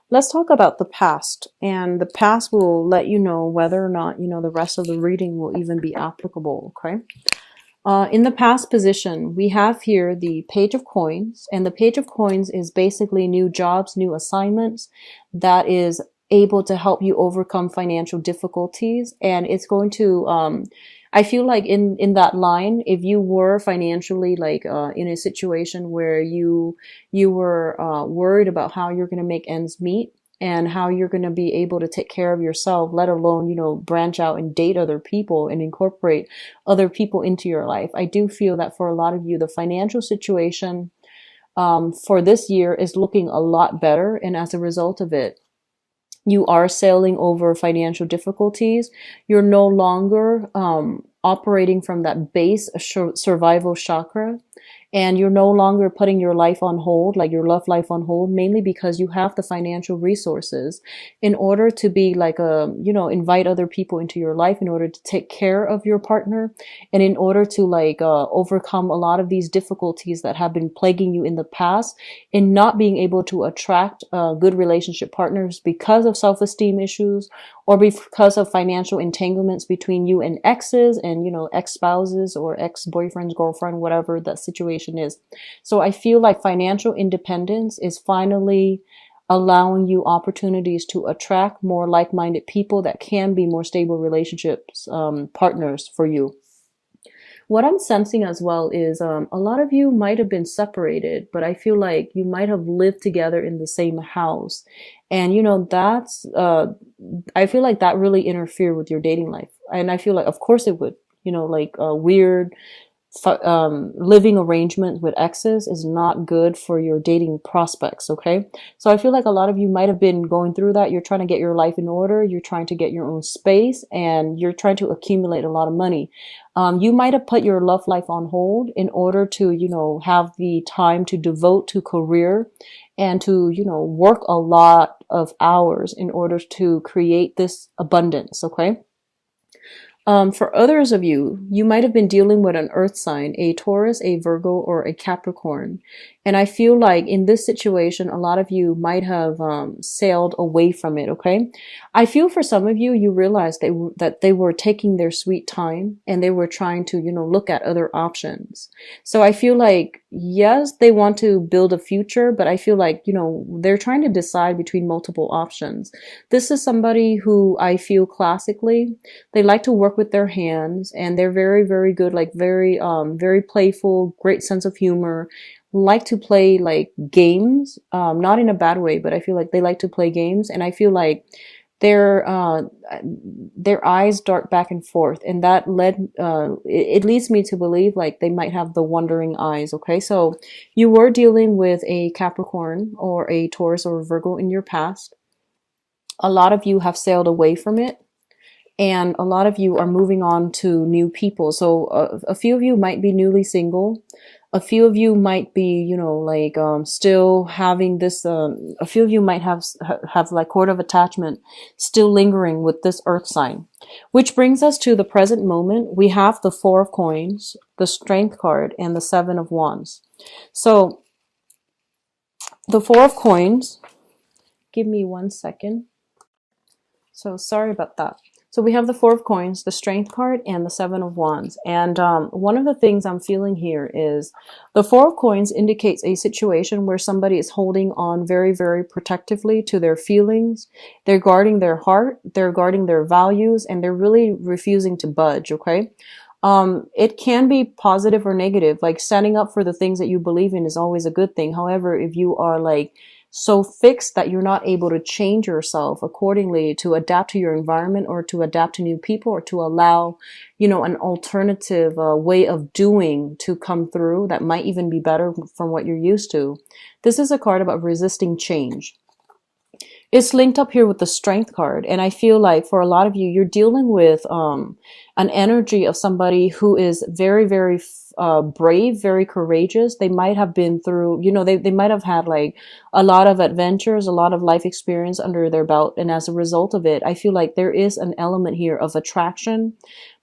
Let's talk about the past, and the past will let you know whether or not, the rest of the reading will even be applicable, okay? In the past position, we have here the Page of Coins, and the Page of Coins is basically new jobs, new assignments that is able to help you overcome financial difficulties. And it's going to, I feel like in that line, if you were financially like in a situation where you were worried about how you're going to make ends meet, and how you're going to be able to take care of yourself, let alone, branch out and date other people and incorporate other people into your life. I do feel that for a lot of you, the financial situation for this year is looking a lot better. And as a result of it, you are sailing over financial difficulties. You're no longer operating from that base survival chakra. And you're no longer putting your life on hold, like your love life on hold, mainly because you have the financial resources in order to be like invite other people into your life, in order to take care of your partner, and in order to like overcome a lot of these difficulties that have been plaguing you in the past, in not being able to attract good relationship partners because of self-esteem issues, or because of financial entanglements between you and exes and, ex-spouses or ex-boyfriends, girlfriend, whatever that situation is. So I feel like financial independence is finally allowing you opportunities to attract more like-minded people that can be more stable relationships, partners for you. What I'm sensing as well is a lot of you might have been separated, but I feel like you might have lived together in the same house. And, that's, I feel like that really interfered with your dating life. And I feel like, of course it would, like weird living arrangement with exes is not good for your dating prospects. Okay. So I feel like a lot of you might have been going through that. You're trying to get your life in order. You're trying to get your own space, and you're trying to accumulate a lot of money. You might have put your love life on hold in order to, have the time to devote to career and to, work a lot of hours in order to create this abundance. Okay. For others of you, you might have been dealing with an earth sign, a Taurus, a Virgo, or a Capricorn. And I feel like in this situation, a lot of you might have sailed away from it, okay? I feel for some of you, you realized that they were taking their sweet time and they were trying to, look at other options. So I feel like, yes, they want to build a future, but I feel like, they're trying to decide between multiple options. This is somebody who I feel classically, they like to work with their hands, and they're very, very good, like very playful, great sense of humor, like to play like games, not in a bad way, but I feel like they like to play games. And I feel like their eyes dart back and forth, and that it leads me to believe like they might have the wandering eyes. Okay, so you were dealing with a Capricorn or a Taurus or a Virgo in your past. A lot of you have sailed away from it, and a lot of you are moving on to new people. So a few of you might be newly single. A few of you might be, still having this, a few of you might have like cord of attachment still lingering with this earth sign, which brings us to the present moment. We have the Four of Coins, the Strength card, and the Seven of Wands. So the Four of Coins, give me 1 second. So sorry about that. So we have the Four of Coins, the Strength card, and the Seven of Wands. And one of the things I'm feeling here is the Four of Coins indicates a situation where somebody is holding on very, very protectively to their feelings. They're guarding their heart, they're guarding their values, and they're really refusing to budge, okay? It can be positive or negative. Like standing up for the things that you believe in is always a good thing. However, if you are like so fixed that you're not able to change yourself accordingly to adapt to your environment, or to adapt to new people, or to allow, an alternative way of doing to come through that might even be better from what you're used to. This is a card about resisting change. It's linked up here with the Strength card. And I feel like for a lot of you, you're dealing with an energy of somebody who is very, very brave, very courageous. They might have been through, they might have had like a lot of adventures, a lot of life experience under their belt. And as a result of it, I feel like there is an element here of attraction,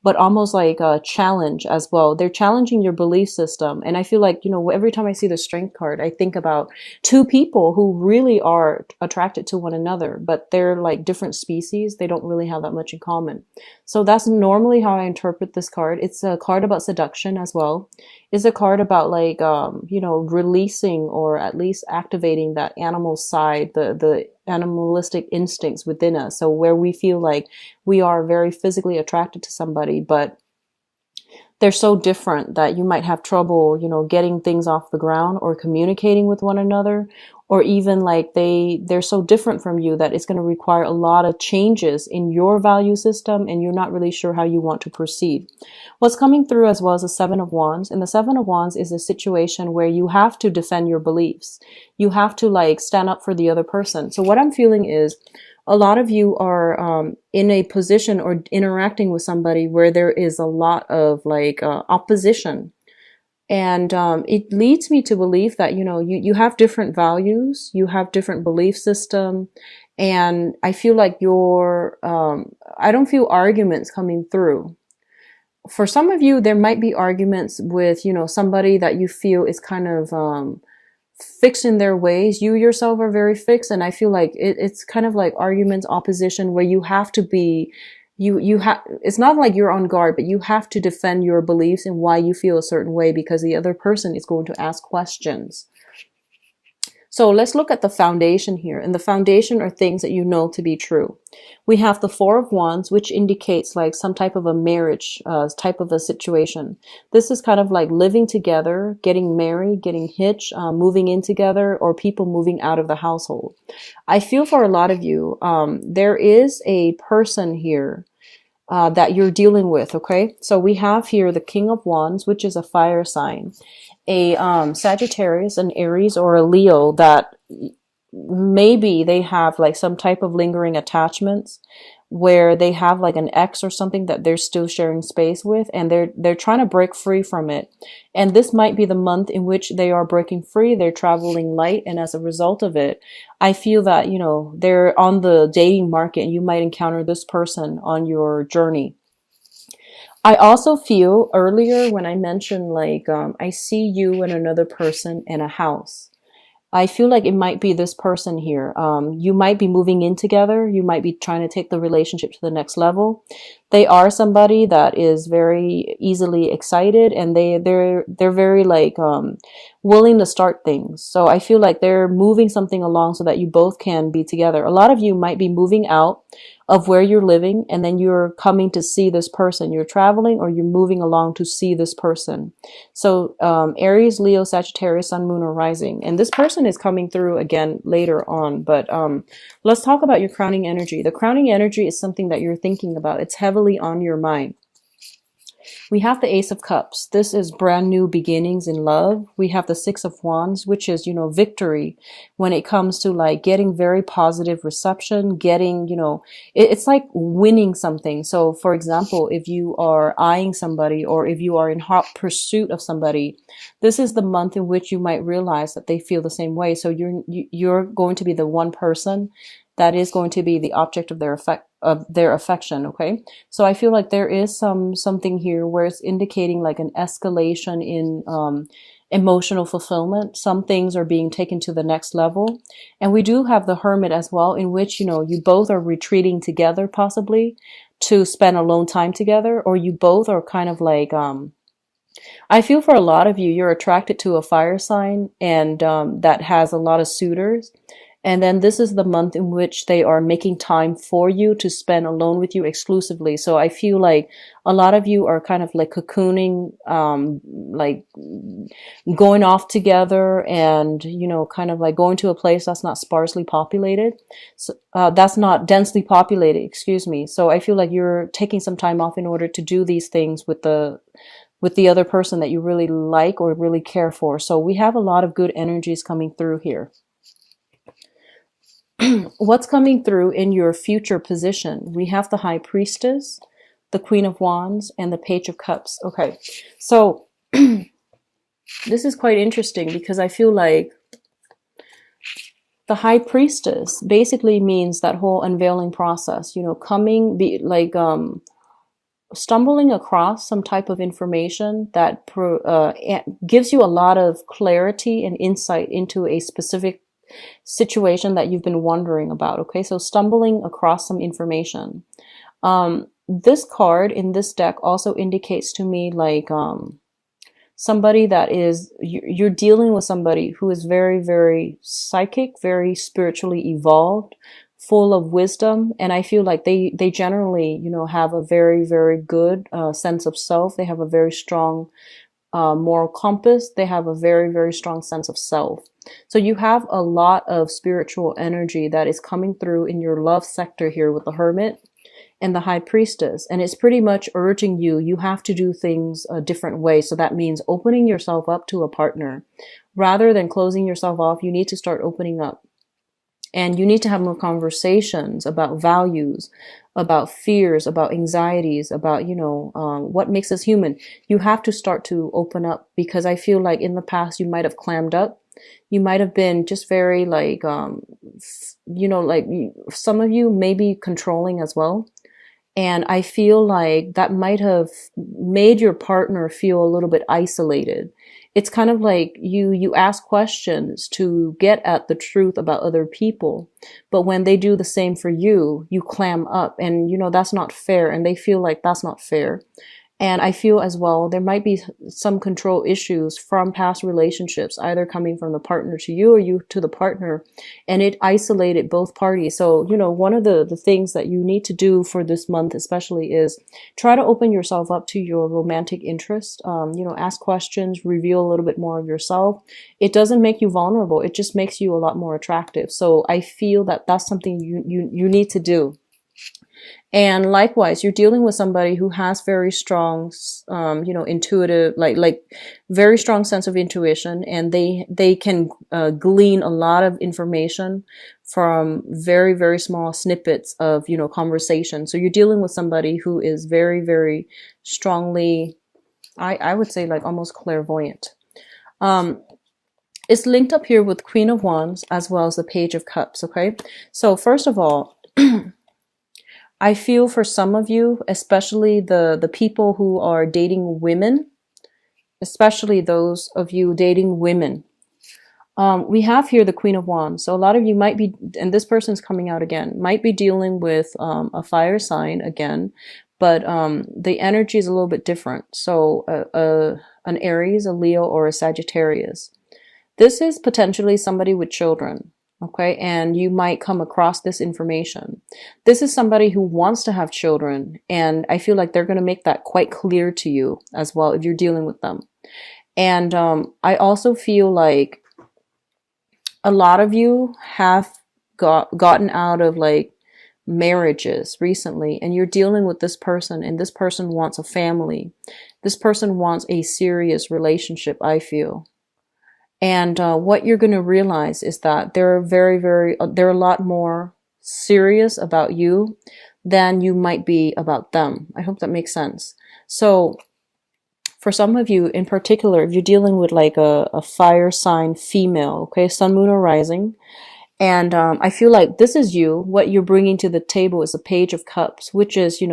but almost like a challenge as well. They're challenging your belief system. And I feel like, you know, every time I see the Strength card, I think about two people who really are attracted to one another, but they're like different species. They don't really have that much in common. So that's normally how I interpret this card. It's a card about seduction as well. It's a card about like, you know, releasing or at least activating that animal side, the animalistic instincts within us. So where we feel like we are very physically attracted to somebody, but they're so different that you might have trouble, you know, getting things off the ground or communicating with one another, or even like they're so different from you that it's going to require a lot of changes in your value system, and you're not really sure how you want to proceed. What's coming through as well as the Seven of Wands, and the Seven of Wands is a situation where you have to defend your beliefs. You have to like stand up for the other person. So what I'm feeling is a lot of you are in a position or interacting with somebody where there is a lot of like opposition. And it leads me to believe that, you know, you have different values, you have different belief system. And I feel like I don't feel arguments coming through. For some of you, there might be arguments with, you know, somebody that you feel is kind of fixed in their ways. You yourself are very fixed, and I feel like it's kind of like arguments, opposition, where you have to be, you have, it's not like you're on guard, but you have to defend your beliefs and why you feel a certain way, because the other person is going to ask questions. So let's look at the foundation here. And the foundation are things that you know to be true. We have the Four of Wands, which indicates like some type of a marriage, type of a situation. This is kind of like living together, getting married, getting hitched, moving in together, or people moving out of the household. I feel for a lot of you, there is a person here that you're dealing with, okay? So we have here the King of Wands, which is a fire sign. A Sagittarius, an Aries, or a Leo that maybe they have like some type of lingering attachments where they have like an ex or something that they're still sharing space with, and they're trying to break free from it. And this might be the month in which they are breaking free. They're traveling light, and as a result of it, I feel that, you know, they're on the dating market and you might encounter this person on your journey. I also feel earlier when I mentioned like I see you and another person in a house. I feel like it might be this person here. You might be moving in together. You might be trying to take the relationship to the next level. They are somebody that is very easily excited, and they're very like willing to start things. So I feel like they're moving something along so that you both can be together. A lot of you might be moving out of where you're living, and then you're coming to see this person. You're traveling, or you're moving along to see this person. So Aries, Leo, Sagittarius, Sun, Moon, or Rising. And this person is coming through again later on. But let's talk about your crowning energy. The crowning energy is something that you're thinking about. It's heavily on your mind. We have the Ace of Cups. This is brand new beginnings in love. We have the Six of Wands, which is, you know, victory when it comes to like getting very positive reception, getting, you know, it's like winning something. So for example, if you are eyeing somebody, or if you are in hot pursuit of somebody, this is the month in which you might realize that they feel the same way. So you're going to be the one person that is going to be the object of their affection. Okay. So I feel like there is something here where it's indicating like an escalation in, emotional fulfillment. Some things are being taken to the next level. And we do have the Hermit as well, in which, you know, you both are retreating together, possibly to spend alone time together, or you both are kind of like, I feel for a lot of you, you're attracted to a fire sign, and that has a lot of suitors. And then this is the month in which they are making time for you to spend alone with you exclusively. So I feel like a lot of you are kind of like cocooning, like going off together, and, you know, kind of like going to a place that's not sparsely populated. So, that's not densely populated, excuse me. So I feel like you're taking some time off in order to do these things with the other person that you really like or really care for. So we have a lot of good energies coming through here. What's coming through in your future position? We have the High Priestess, the Queen of Wands, and the Page of Cups. Okay, so this is quite interesting, because I feel like the high priestess basically means that whole unveiling process, coming, stumbling across some type of information that gives you a lot of clarity and insight into a specific situation that you've been wondering about. Okay, so stumbling across some information. This card in this deck also indicates to me somebody that you're dealing with somebody who is very, very psychic, very spiritually evolved, full of wisdom. And I feel like they generally, have a very, very good sense of self. They have a very strong moral compass. They have a very, very strong sense of self. So you have a lot of spiritual energy that is coming through in your love sector here with the Hermit and the High Priestess. And it's pretty much urging you have to do things a different way. So that means opening yourself up to a partner. Rather than closing yourself off, you need to start opening up. And you need to have more conversations about values, about fears, about anxieties, about, what makes us human. You have to start to open up, because I feel like in the past you might have clammed up. You might have been just very some of you may be controlling as well. And I feel like that might have made your partner feel a little bit isolated. It's kind of like you ask questions to get at the truth about other people. But when they do the same for you, you clam up, and that's not fair. And they feel like that's not fair. And I feel as well, there might be some control issues from past relationships, either coming from the partner to you or you to the partner, and it isolated both parties. So, one of the things that you need to do for this month especially is try to open yourself up to your romantic interest. Ask questions, reveal a little bit more of yourself. It doesn't make you vulnerable. It just makes you a lot more attractive. So I feel that that's something you need to do. And likewise, you're dealing with somebody who has very strong, intuitive, very strong sense of intuition, and they can glean a lot of information from very, very small snippets of, conversation. So you're dealing with somebody who is very, very strongly, I would say almost clairvoyant. It's linked up here with Queen of Wands as well as the Page of Cups. Okay. So first of all, I feel for some of you, especially the people who are dating women, especially those of you dating women, we have here the Queen of Wands. So a lot of you might be, and this person's coming out again, might be dealing with a fire sign again, but the energy is a little bit different. So an Aries, a Leo, or a Sagittarius. This is potentially somebody with children. Okay, and you might come across this information. This is somebody who wants to have children, and I feel like they're going to make that quite clear to you as well if you're dealing with them. And I also feel like a lot of you have gotten out of marriages recently, and you're dealing with this person, and this person wants a family. This person wants a serious relationship, I feel. And what you're going to realize is that they're they're a lot more serious about you than you might be about them. I hope that makes sense. So for some of you in particular, if you're dealing with a fire sign female, okay, sun, moon, or rising, and I feel like this is you, what you're bringing to the table is a Page of Cups, which is,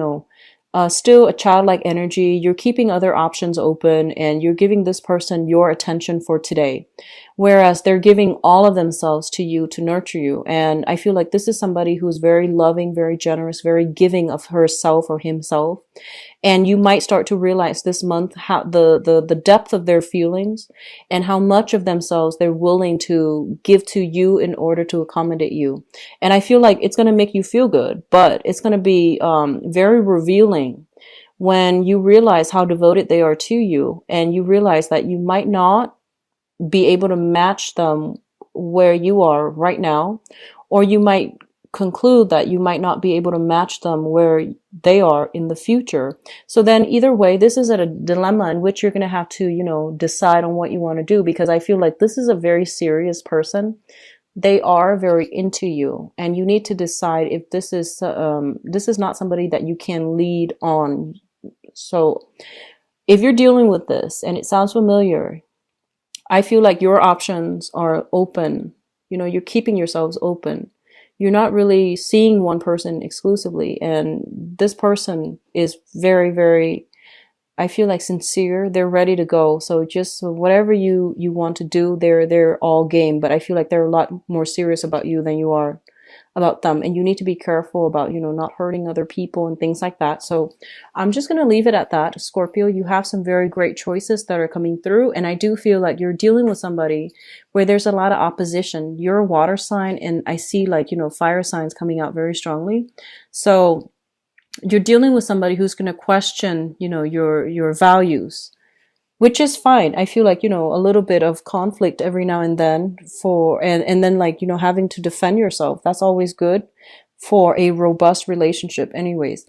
still a childlike energy. You're keeping other options open, and you're giving this person your attention for today. Whereas they're giving all of themselves to you to nurture you. And I feel like this is somebody who's very loving, very generous, very giving of herself or himself. And you might start to realize this month how the depth of their feelings and how much of themselves they're willing to give to you in order to accommodate you. And I feel like it's going to make you feel good, but it's going to be very revealing when you realize how devoted they are to you, and you realize that you might not be able to match them where you are right now, or you might conclude that you might not be able to match them where they are in the future. So then either way, this is at a dilemma in which you're going to have to, decide on what you want to do, because I feel like this is a very serious person. They are very into you, and you need to decide if this is not somebody that you can lead on. So if you're dealing with this and it sounds familiar, I feel like your options are open You know, you're keeping yourselves open. You're not really seeing one person exclusively. And this person is very, very, I feel like, sincere. They're ready to go. So just so whatever you want to do, they're all game. But I feel like they're a lot more serious about you than you are about them, and you need to be careful about, you know, not hurting other people and things like that. So I'm just going to leave it at that. Scorpio, you have some very great choices that are coming through, and I do feel like you're dealing with somebody where there's a lot of opposition. You're a water sign, and I see, like, you know, fire signs coming out very strongly. So you're dealing with somebody who's going to question, you know, your values, which is fine. I feel like, you know, a little bit of conflict every now and then and then, like, you know, having to defend yourself. That's always good for a robust relationship anyways.